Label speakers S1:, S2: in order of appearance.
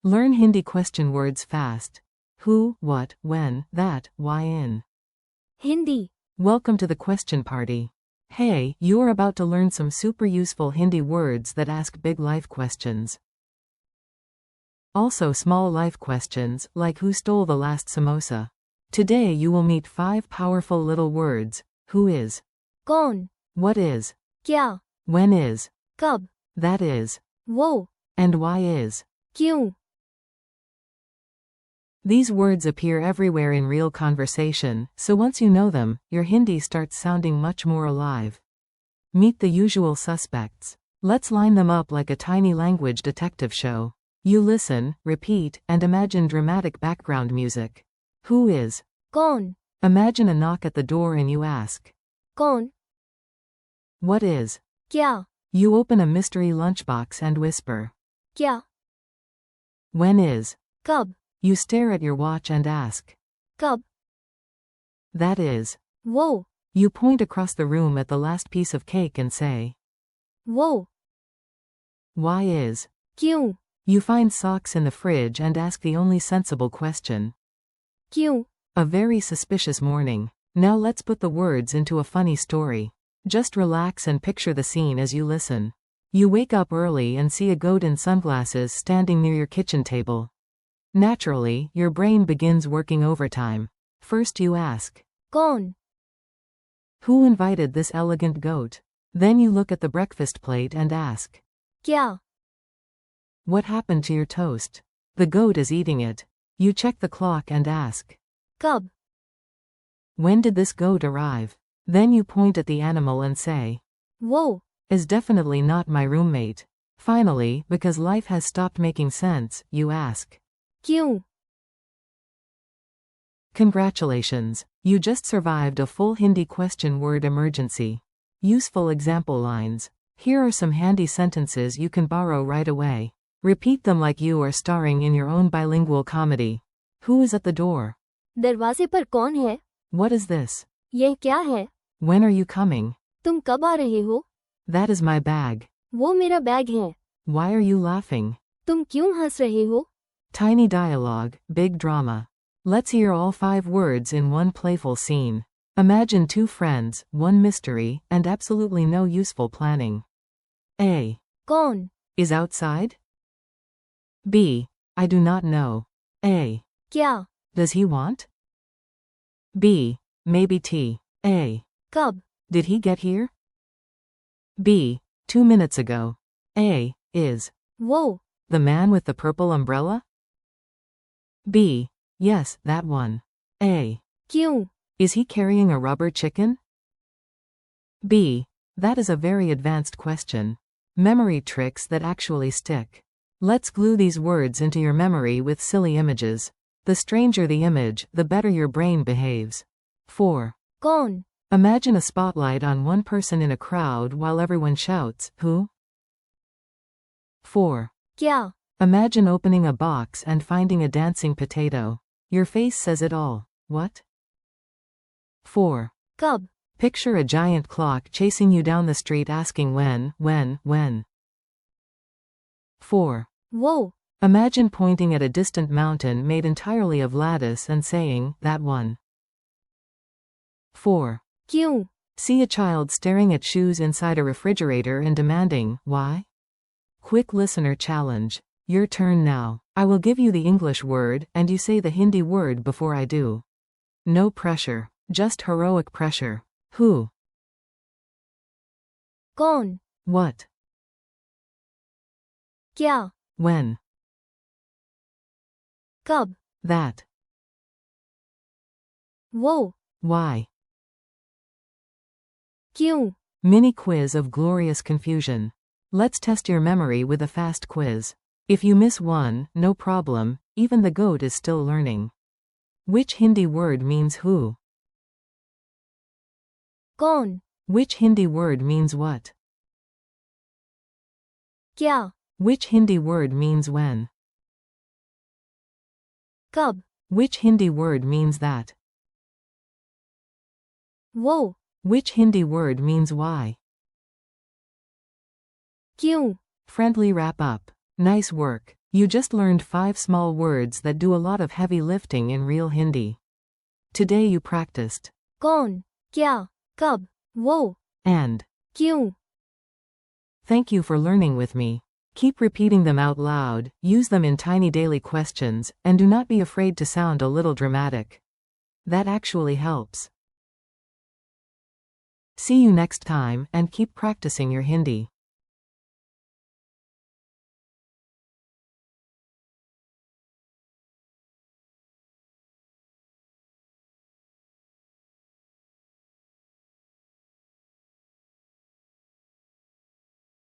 S1: Learn Hindi question words fast. Who, what, when, that, why in.
S2: Hindi.
S1: Welcome to the question party. Hey, you're about to learn some super useful Hindi words that ask big life questions. Also small life questions, like who stole the last samosa. Today you will meet 5 powerful little words. Who is?
S2: कौन?
S1: What is?
S2: क्या?
S1: When is?
S2: कब?
S1: That is.
S2: वो?
S1: And why is?
S2: क्यों?
S1: These words appear everywhere in real conversation, so once you know them, your Hindi starts sounding much more alive. Meet the usual suspects. Let's line them up like a tiny language detective show. You listen, repeat, and imagine dramatic background music. Who is?
S2: कौन?
S1: Imagine a knock at the door and you ask.
S2: कौन?
S1: What is?
S2: क्या?
S1: You open a mystery lunchbox and whisper.
S2: क्या?
S1: When is?
S2: कब?
S1: You stare at your watch and ask.
S2: कब?
S1: That is.
S2: वो?
S1: You point across the room at the last piece of cake and say.
S2: वो?
S1: Why is?
S2: क्यों?
S1: You find socks in the fridge and ask the only sensible question.
S2: क्यों?
S1: A very suspicious morning. Now let's put the words into a funny story. Just relax and picture the scene as you listen. You wake up early and see a goat in sunglasses standing near your kitchen table. Naturally, your brain begins working overtime. First you ask.
S2: कौन?
S1: Who invited this elegant goat? Then you look at the breakfast plate and ask.
S2: क्या?
S1: What happened to your toast? The goat is eating it. You check the clock and ask.
S2: कब?
S1: When did this goat arrive? Then you point at the animal and say.
S2: वो?
S1: Is definitely not my roommate. Finally, because life has stopped making sense, you ask.
S2: क्यों?
S1: Congratulations, you just survived a full Hindi question word emergency. Useful example lines. Here are some handy sentences you can borrow right away. Repeat them like you are starring in your own bilingual comedy. Who is at the door?
S2: दरवाजे पर कौन है?
S1: What is this?
S2: यह क्या है?
S1: When are you coming?
S2: तुम कब आ रहे हो?
S1: That is my bag.
S2: वो मेरा बैग है.
S1: Why are you laughing?
S2: तुम क्यों हंस रहे हो?
S1: Tiny dialogue, big drama. Let's hear all 5 words in one playful scene. Imagine 2 friends, one mystery, and absolutely no useful planning. A.
S2: कौन?
S1: Is outside? B. I do not know. A.
S2: क्या?
S1: Does he want? B. Maybe tea. A.
S2: कब?
S1: Did he get here? B. 2 minutes ago. A. Is.
S2: वो?
S1: The man with the purple umbrella? B. Yes, that one. A.
S2: क्यों?
S1: Is he carrying a rubber chicken? B. That is a very advanced question. Memory tricks that actually stick. Let's glue these words into your memory with silly images. The stranger the image, the better your brain behaves. 4.
S2: कौन?
S1: Imagine a spotlight on one person in a crowd while everyone shouts, who? 4.
S2: क्या?
S1: Imagine opening a box and finding a dancing potato. Your face says it all. What? 4.
S2: कब?
S1: Picture a giant clock chasing you down the street asking when. 4.
S2: वो?
S1: Imagine pointing at a distant mountain made entirely of lattice and saying, that one. 4.
S2: क्यों?
S1: See a child staring at shoes inside a refrigerator and demanding, why? Quick listener challenge. Your turn now. I will give you the English word, and you say the Hindi word before I do. No pressure. Just heroic pressure. Who?
S2: कौन?
S1: What?
S2: क्या?
S1: When?
S2: कब?
S1: That.
S2: वो?
S1: Why?
S2: क्यों?
S1: Mini quiz of glorious confusion. Let's test your memory with a fast quiz. If you miss one, no problem, even the goat is still learning. Which Hindi word means who?
S2: कौन?
S1: Which Hindi word means what?
S2: क्या?
S1: Which Hindi word means when?
S2: कब?
S1: Which Hindi word means that?
S2: वो?
S1: Which Hindi word means why?
S2: क्यों?
S1: Friendly wrap up. Nice work. You just learned 5 small words that do a lot of heavy lifting in real Hindi. Today you practiced
S2: कौन, क्या, कब, वो,
S1: and.
S2: क्यों.
S1: Thank you for learning with me. Keep repeating them out loud, use them in tiny daily questions, and do not be afraid to sound a little dramatic. That actually helps. See you next time and keep practicing your Hindi.